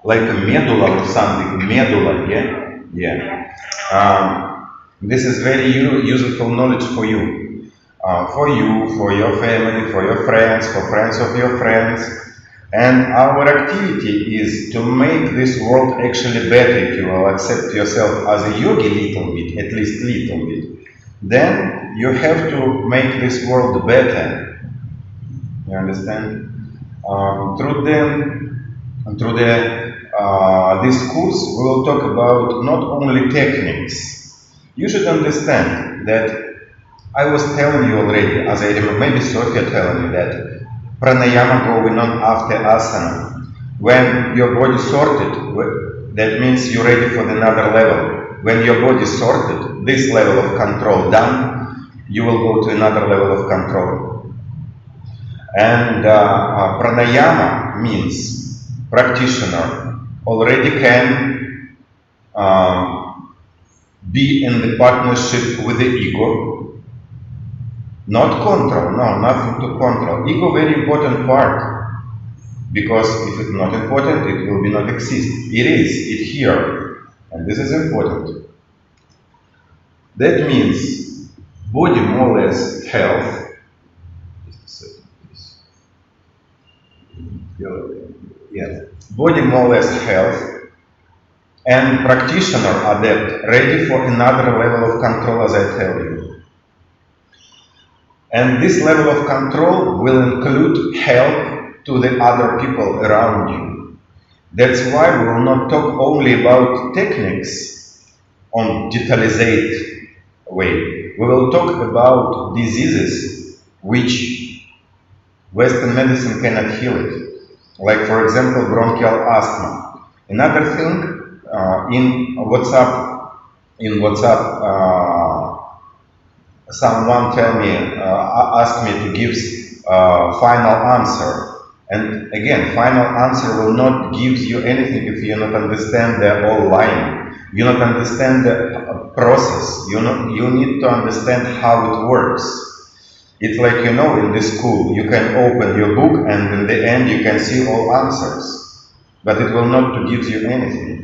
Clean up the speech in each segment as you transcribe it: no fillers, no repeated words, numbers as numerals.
like a medulla or something, medulla, yeah? Yeah. This is very useful knowledge for you. For you, for your family, for your friends, for friends of your friends. And our activity is to make this world actually better. If you will accept yourself as a yogi little bit, at least little bit, then you have to make this world better. You understand? Through this course, we will talk about not only techniques. You should understand that I was telling you already, as I remember, maybe Sophia telling you that pranayama going on after asana. When your body sorted, that means you're ready for another level. When your body sorted, this level of control done, you will go to another level of control. And pranayama means practitioner already can be in the partnership with the ego. Not control, no, nothing to control. Ego very important part, because if it's not important, it will be not exist. It is, it's here, and this is important. That means body more or less health. Just a second, please. Yes, body more or less health, and practitioner adept, ready for another level of control, as I tell you. And this level of control will include help to the other people around you. That's why we will not talk only about techniques on detalized way. We will talk about diseases which Western medicine cannot heal it. Like, for example, bronchial asthma. Another thing, in WhatsApp, someone asked me to give final answer. And again, final answer will not give you anything if you not understand the whole line. You not understand the process. You need to understand how it works. It's like, in the school, you can open your book and in the end you can see all answers. But it will not to give you anything.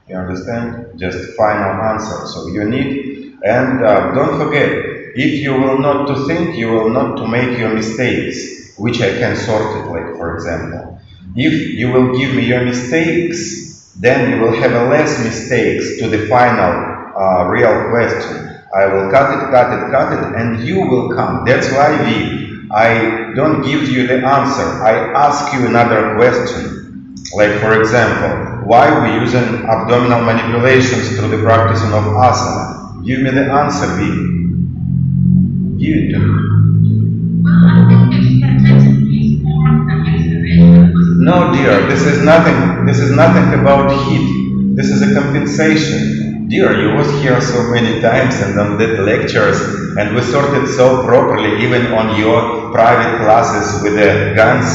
You understand? Just final answer. So you need, and don't forget, if you will not to think, you will not to make your mistakes, which I can sort it, like for example. If you will give me your mistakes, then you will have a less mistakes to the final real question. I will cut it, and you will come. That's why I don't give you the answer. I ask you another question. Like for example, why we using abdominal manipulations through the practicing of asana? Give me the answer, V. Give it to me. No, dear, this is nothing about heat. This is a compensation. Dear, you was here so many times and on that lectures, and we sorted so properly, even on your private classes with the guns.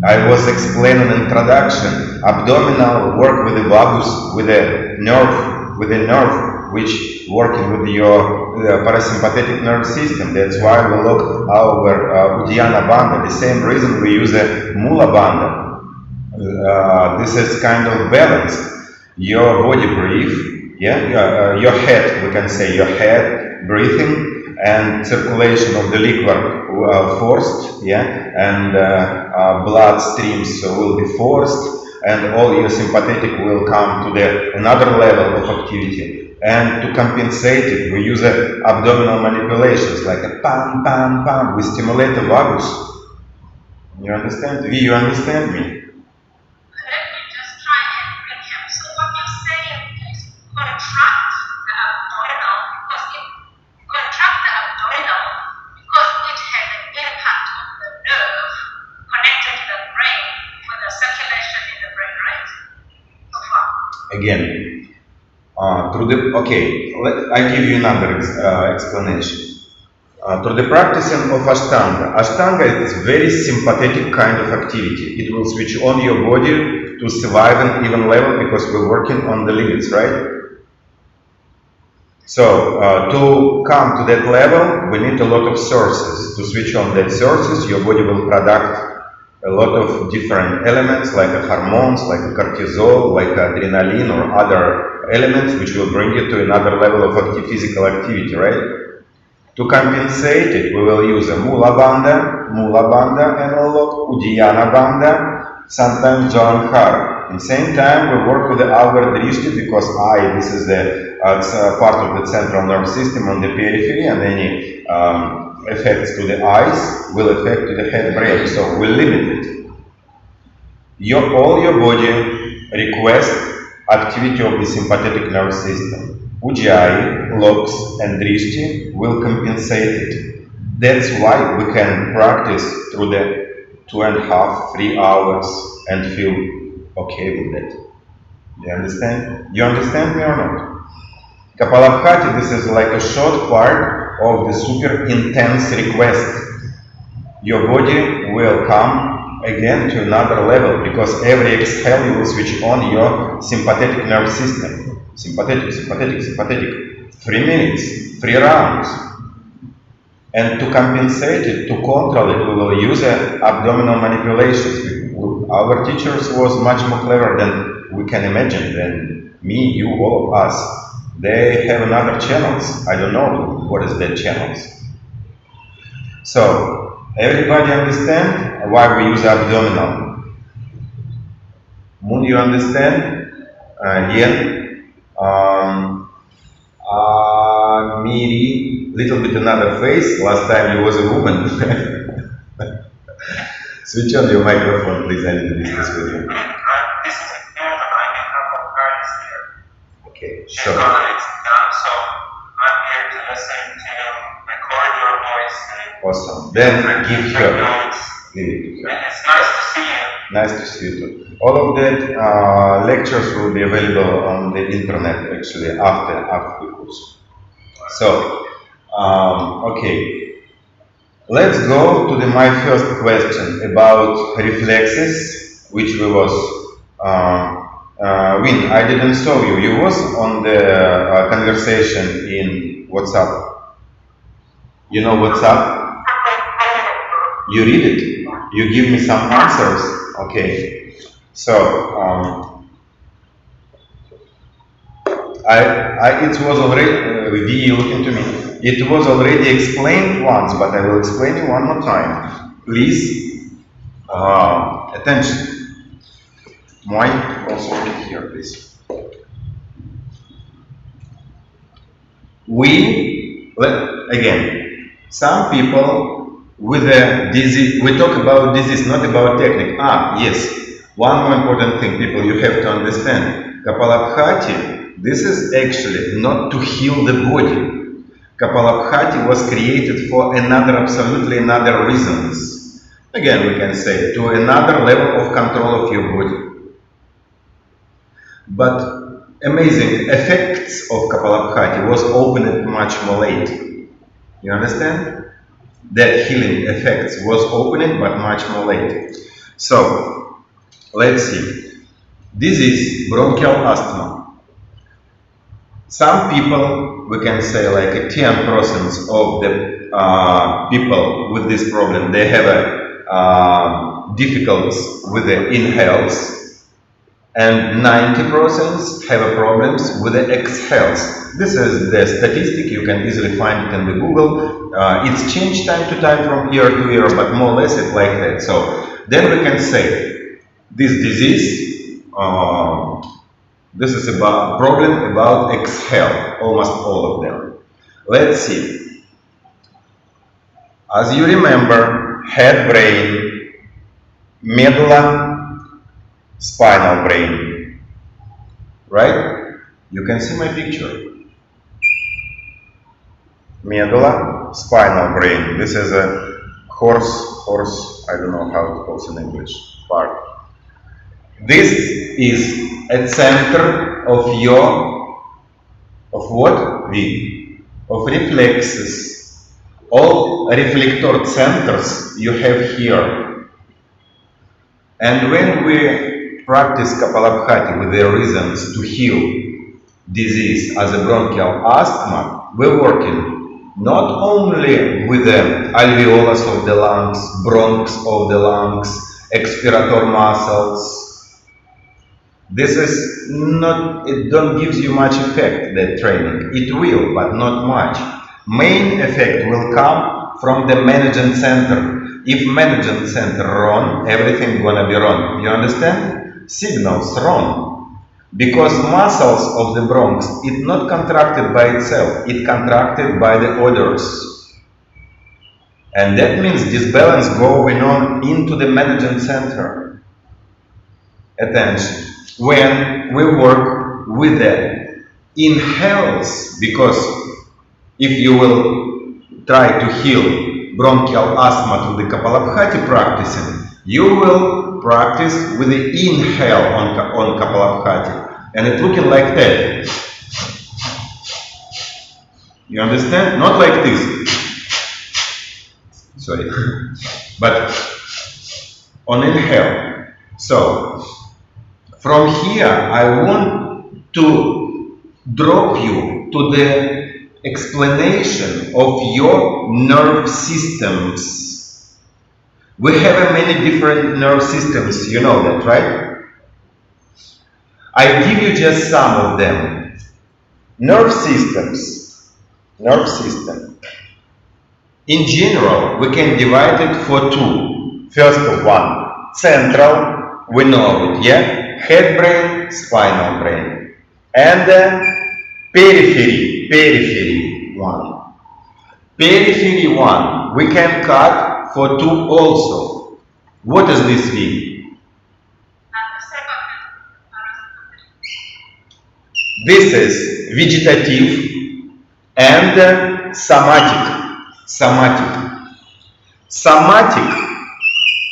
I was explaining introduction, abdominal work with the vagus, with the nerve, which working with your parasympathetic nerve system. That's why we look our Uddiyana Bandha. The same reason we use a Mula Bandha. This is kind of balanced. Your body breathe, your head, we can say your head breathing and circulation of the liquid forced, and blood streams will be forced, and all your sympathetic will come to the another level of activity. And to compensate it, we use abdominal manipulations like a pam, pam, pam. We stimulate the vagus. You understand? You understand me? Let me just try and recap. So what you're saying is contract the abdominal, because it contract the abdominal because it has an impact on the nerve connected to the brain for the circulation in the brain, right? So far. Again, I give you another explanation. Through the practicing of Ashtanga. Ashtanga is very sympathetic kind of activity. It will switch on your body to survive an even level because we're working on the limits, right? So, to come to that level, we need a lot of sources. To switch on that sources, your body will product a lot of different elements like hormones, like cortisol, like adrenaline or other elements which will bring you to another level of physical activity, right? To compensate it, we will use a mula banda analog, uddiyana banda, sometimes John. At the same time, we work with the outward drishti because eye, this is the part of the central nervous system on the periphery, and any effects to the eyes will affect to the head brain. So we limit it. All your body request activity of the sympathetic nervous system. Ujjayi, locks, and drishti will compensate it. That's why we can practice through the 2.5, 3 hours and feel okay with that. You understand? You understand me or not? Kapalabhaty, this is like a short part of the super intense request. Your body will come again to another level because every exhale you will switch on your sympathetic nervous system. Sympathetic. 3 minutes, 3 rounds. And to compensate it, to control it, we will use abdominal manipulations. Our teachers was much more clever than we can imagine, than me, you, all of us. They have another channels. I don't know what is their channels. So, everybody understand why we use abdominal? Moon, you understand? Yen? Miri, little bit another face. Last time you was a woman. Switch on your microphone, please. I need to discuss with you. This is a period and I can have a guidance here. Okay, It's sure. done, so I'm here to listen to record your voice. Awesome. Then give her. Notes. Give it to her. And it's nice to see you. Nice to see you too. All of that lectures will be available on the internet actually after the course. So, okay. Let's go to my first question about reflexes, which we was Win. I didn't saw you. You was on the conversation in WhatsApp. You know WhatsApp? You read it. You give me some answers. Okay. So it was already V looking to me. It was already explained once, but I will explain it one more time. Please, attention. Mic also here, please. Again, some people with a disease, we talk about disease, not about technique. Yes, one more important thing, people, you have to understand. Kapalabhaty, this is actually not to heal the body. Kapalabhaty was created for absolutely another reasons. Again, we can say to another level of control of your body. But amazing effects of Kapalabhaty was opened much more late. You understand? That healing effects was opened but much more late. So, let's see. This is bronchial asthma. Some people, we can say like 10% of the people with this problem, they have difficulties with the inhales, and 90% have problems with the exhales. This is the statistic, you can easily find it in the Google. It's changed time to time from year to year, but more or less it's like that. So then we can say this disease, this is about problem about exhale, almost all of them. Let's see. As you remember, head brain, medulla, spinal brain, right? You can see my picture. Medulla, spinal brain. This is a horse, I don't know how it calls in English, part. This is a center of what? Of reflexes. All reflector centers you have here. And when we practice Kapalabhaty with the reasons to heal disease as a bronchial asthma, we're working not only with the alveolus of the lungs, bronchs of the lungs, expirator muscles. This is not, it don't gives you much effect, that training. It will, but not much. Main effect will come from the management center. If management center wrong, everything gonna be wrong. You understand? Signals wrong. Because muscles of the bronchs, it not contracted by itself, it contracted by the others. And that means disbalance going on into the management center. Attention. When we work with the inhales, because if you will try to heal bronchial asthma through the kapalabhaty practicing, you will practice with the inhale on kapalabhaty. And it's looking like that. You understand? Not like this. Sorry. But on inhale. So, from here, I want to drop you to the explanation of your nerve systems. We have many different nerve systems, you know that, right? I give you just some of them. Nerve systems. Nerve system. In general, we can divide it for two. First one, central, we know it, yeah? Head brain, spinal brain. And periphery one. Periphery one, we can cut for two also. What does this mean? This is vegetative and somatic. Somatic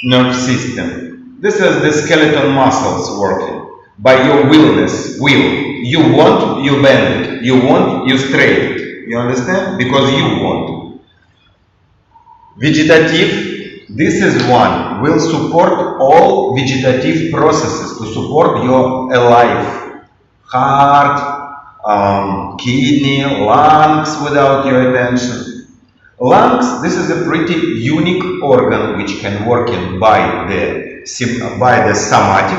nerve system. This is the skeletal muscles working by your willness. Will. You want, you bend it. You want, you straighten it. You understand? Because you want. Vegetative, this is one, will support all vegetative processes to support your life. Heart, kidney, lungs without your attention. Lungs, this is a pretty unique organ which can work in by the somatic,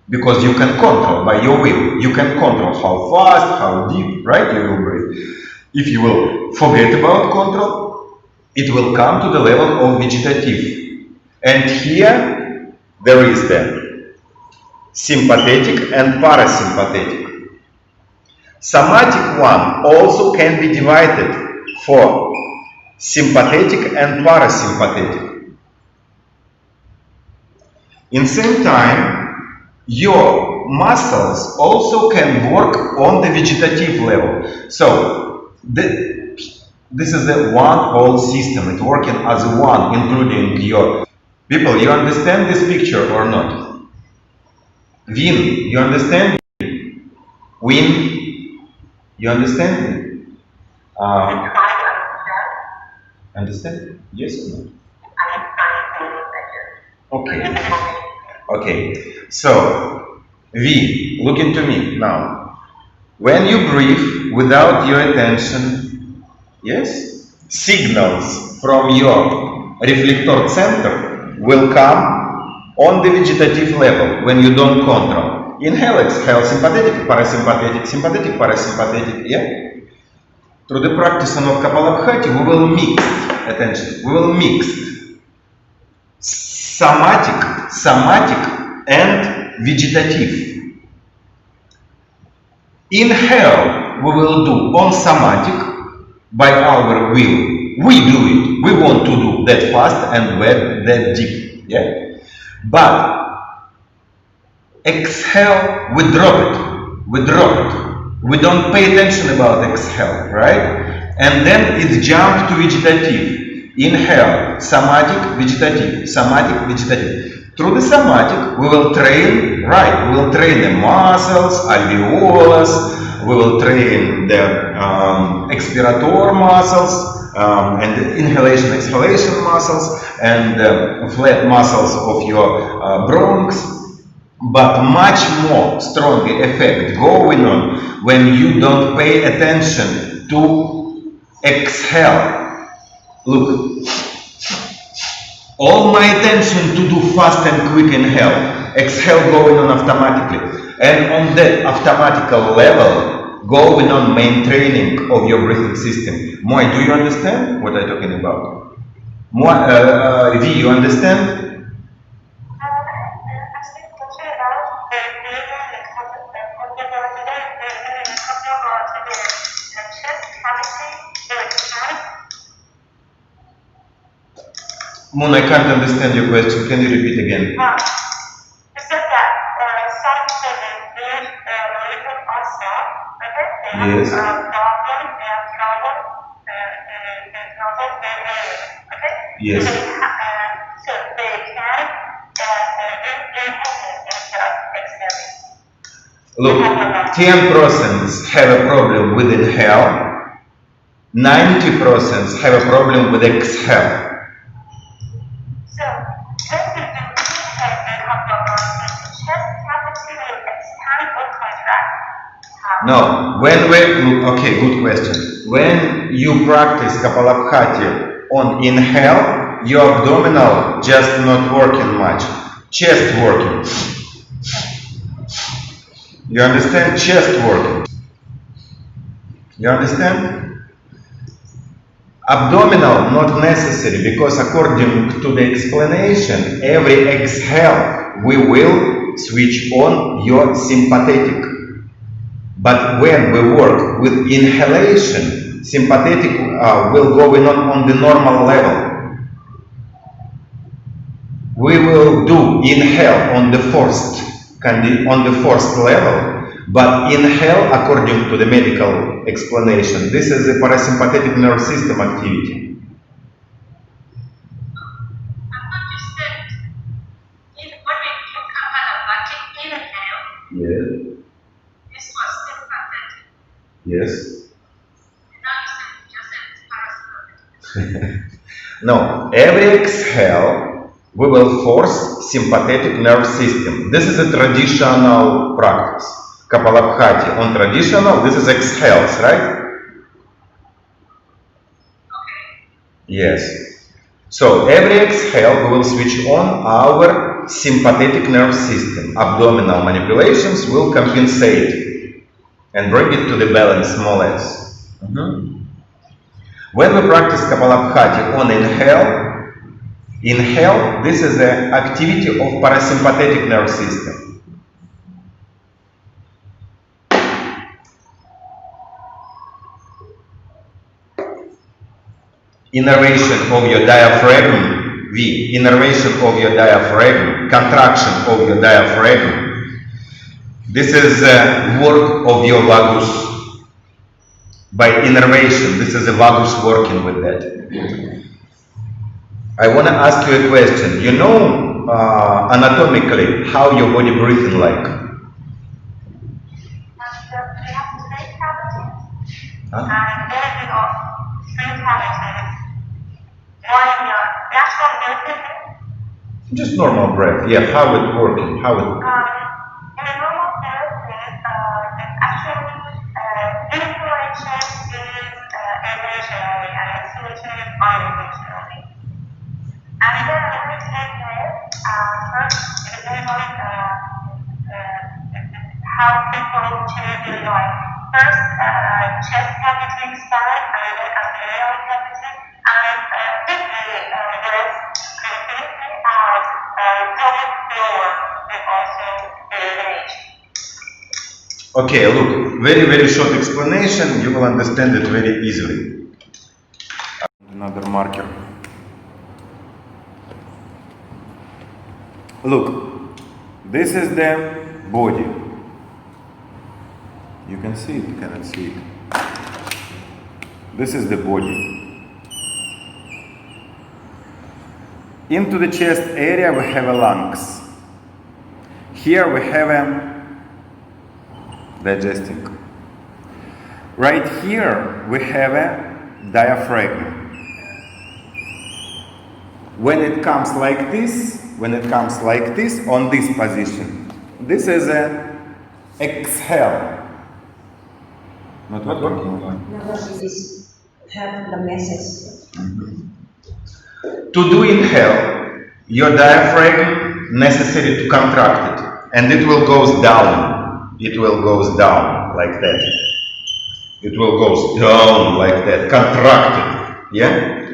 because you can control by your will. You can control how fast, how deep, right? You will breathe. If you will forget about control, it will come to the level of vegetative. And here there is the sympathetic and parasympathetic. Somatic one also can be divided for sympathetic and parasympathetic. In same time, your muscles also can work on the vegetative level. So, this is the one whole system. It's working as one, including your people. You understand this picture or not? Win, you understand? Win, you understand? Understand? Yes or no? Okay. Okay. So, V, look into me now. When you breathe without your attention, yes, signals from your reflector center will come on the vegetative level when you don't control. Inhale, exhale, sympathetic, parasympathetic, sympathetic, parasympathetic, yeah? Through the practice of kapalabhaty, we will mix, attention, we will mix somatic and vegetative. Inhale, we will do on somatic by our will. We do it. We want to do that fast and that deep. Yeah? But exhale, we drop it. We drop it. We don't pay attention about exhale, right? And then it jumps to vegetative. Inhale, somatic, vegetative, somatic, vegetative. Through the somatic, we will train, right? We will train the muscles, alveolus, we will train the expirator muscles, and the inhalation, exhalation muscles, and the flat muscles of your bronchs. But much more stronger effect going on when you don't pay attention to exhale. Look. All my attention to do fast and quick inhale. Exhale going on automatically. And on that automatical level, going on main training of your breathing system. Moi, do you understand what I'm talking about? Moi, V, you understand? Moon, I can't understand your question. Can you repeat again? You said that some children need medical also, okay? They have Yes. problem, okay? Yes. So they can Look, 10% have a problem with inhale, 90% have a problem with exhale. So, when you do inhale and kapalabhaty, chest cavity will expand or contract. No, okay, good question. When you practice kapalabhaty on inhale, your abdominal just not working much, chest working. You understand? Chest working. You understand? Abdominal not necessary because according to the explanation, every exhale we will switch on your sympathetic. But when we work with inhalation, sympathetic will go on the normal level. We will do inhale on the first level, but inhale according to the medical explanation. This is a parasympathetic nerve system activity. I understand. When we do kapalabhaty inhale, Yes. this was sympathetic. Yes. And now you said just said it's parasympathetic. No, every exhale we will force sympathetic nerve system. This is a traditional practice. Kapalabhaty on traditional, this is exhales, right? Okay. Yes. So every exhale we will switch on our sympathetic nerve system. Abdominal manipulations will compensate and bring it to the balance more or less. When we practice kapalabhaty on inhale, this is the activity of parasympathetic nerve system. Innervation of your diaphragm, V, innervation of your diaphragm, contraction of your diaphragm. This is work of your vagus. By innervation, this is the vagus working with that. I want to ask you a question. You know anatomically how your body breathing like? We have three cavities. Huh? And benefit of three cavities. One in your natural breathing. Just normal breath. Yeah, how it working? How it? In a normal breathing, actually, inhalation is evolutionary and exhalation is unevolutionary. And then when we inhale, first it depends on how people choose their life. First, chest cavity expand, and then abdominal cavity, and if the breath completely out, going forward will also eliminate. Okay, look, very short explanation. You will understand it very easily. Another marker. Look, this is the body. You can see it, you cannot see it. This is the body. Into the chest area we have a lungs. Here we have a digesting. Right here we have a diaphragm. When it comes like this, on this position, this is a exhale. Not working. No, this have the message. To do inhale, your diaphragm necessary to contract it, and it will goes down. It will goes down like that. It will goes down like that, contracted. Yeah.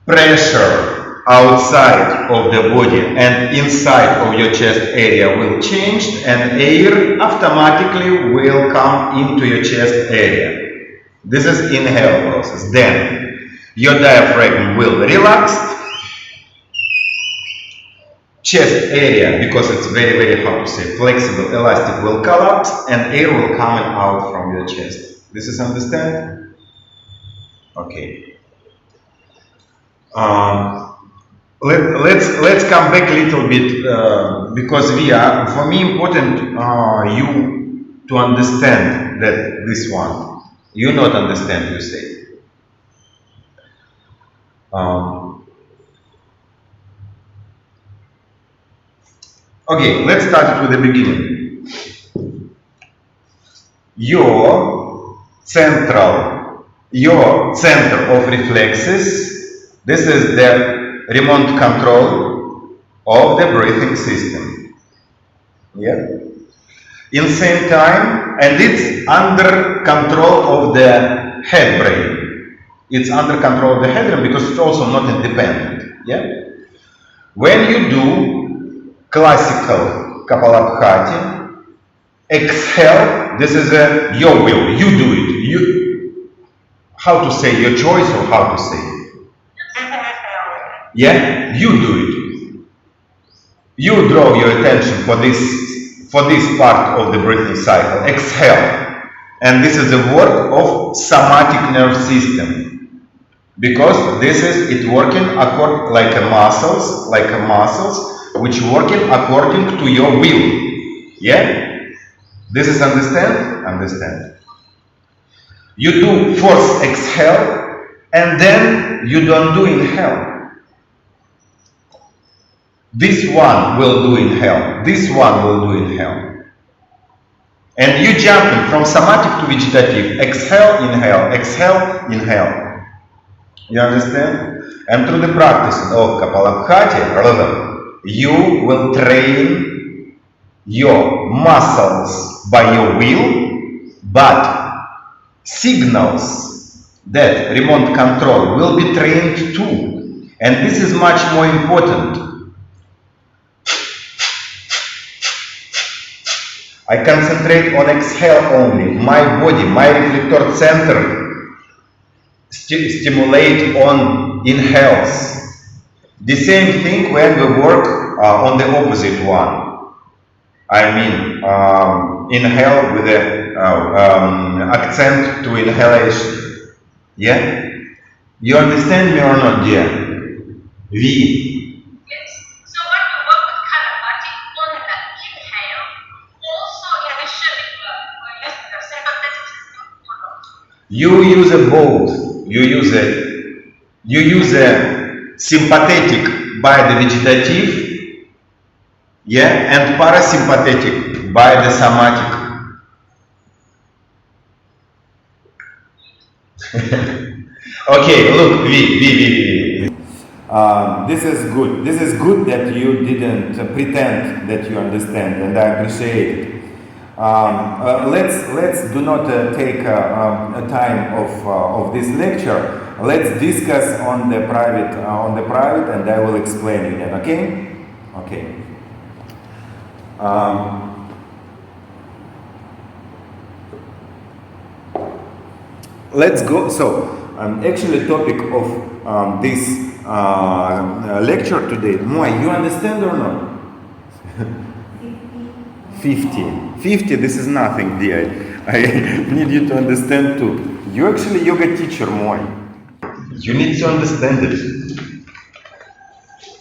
Pressure outside of the body and inside of your chest area will change, and air automatically will come into your chest area. This is inhale process. Then your diaphragm will relax, chest area, because it's very how to say, flexible, elastic, will collapse, and air will come out from your chest. This is understand? Okay. Let's come back a little bit because for me important you to understand that this one you not understand, you say. Okay, let's start with the beginning. Your center of reflexes. This is the remote control of the breathing system. Yeah. In same time, and it's under control of the head brain. It's under control of the head brain because it's also not independent. Yeah. When you do classical kapalabhaty, exhale. This is your will. You do it. How to say, your choice, or how to say. Yeah, you do it. You draw your attention for this part of the breathing cycle. Exhale. And this is the work of somatic nerve system. Because this is it working like a muscles, which working according to your will. Yeah? This is understand? Understand. You do first exhale, and then you don't do inhale. This one will do inhale. This one will do inhale. And you jumping from somatic to vegetative. Exhale, inhale. You understand? And through the practice of kapalabhaty, you will train your muscles by your will, but signals that remote control will be trained too. And this is much more important. I concentrate on exhale only. My body, my reflector center stimulate on inhales. The same thing when we work on the opposite one. I mean, inhale with the accent to inhalation. Yeah? You understand me or not, dear? V. So when you work with kapalabhaty on the inhale, also initially you use the sympathetic system or not? You use a both. You use a sympathetic by the vegetative, yeah, and parasympathetic by the somatic. Okay, look, V. This is good. This is good that you didn't pretend that you understand, and I appreciate it. Let's do not take a time of this lecture. Let's discuss on the private, and I will explain it then. Okay? Okay. Let's go. So, actually, topic of this lecture today. Moy, you understand or not? 50. This is nothing, dear. I need you to understand too. You actually yoga teacher, Moy. You need to understand it.